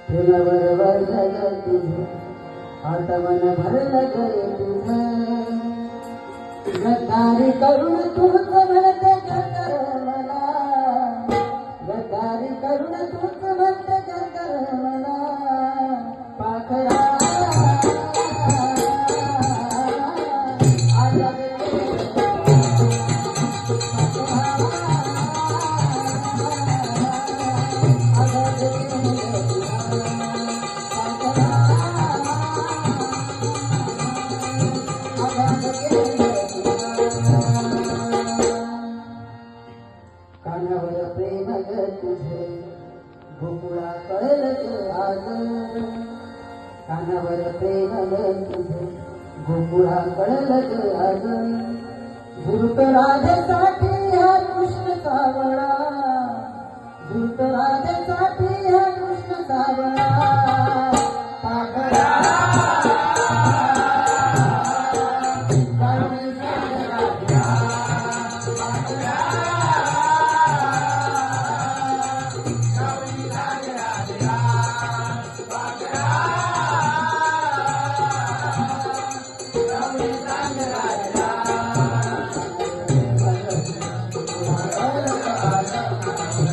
फुलावर वरलं तुझं आता मन भरलं गे तुझं गद्दारी करून तूच म्हणते गद्दार मला गद्दारी करून तूच म्हणते गद्दार मला पाखरा कानावर प्रेम ग तुझे गोकुळा कळलं आज कानावर प्रेम ग तुझे गोकुळा कळलं आज धूर्त राधेसाठी हा कृष्ण सावळा धूर्त राधेसाठी हा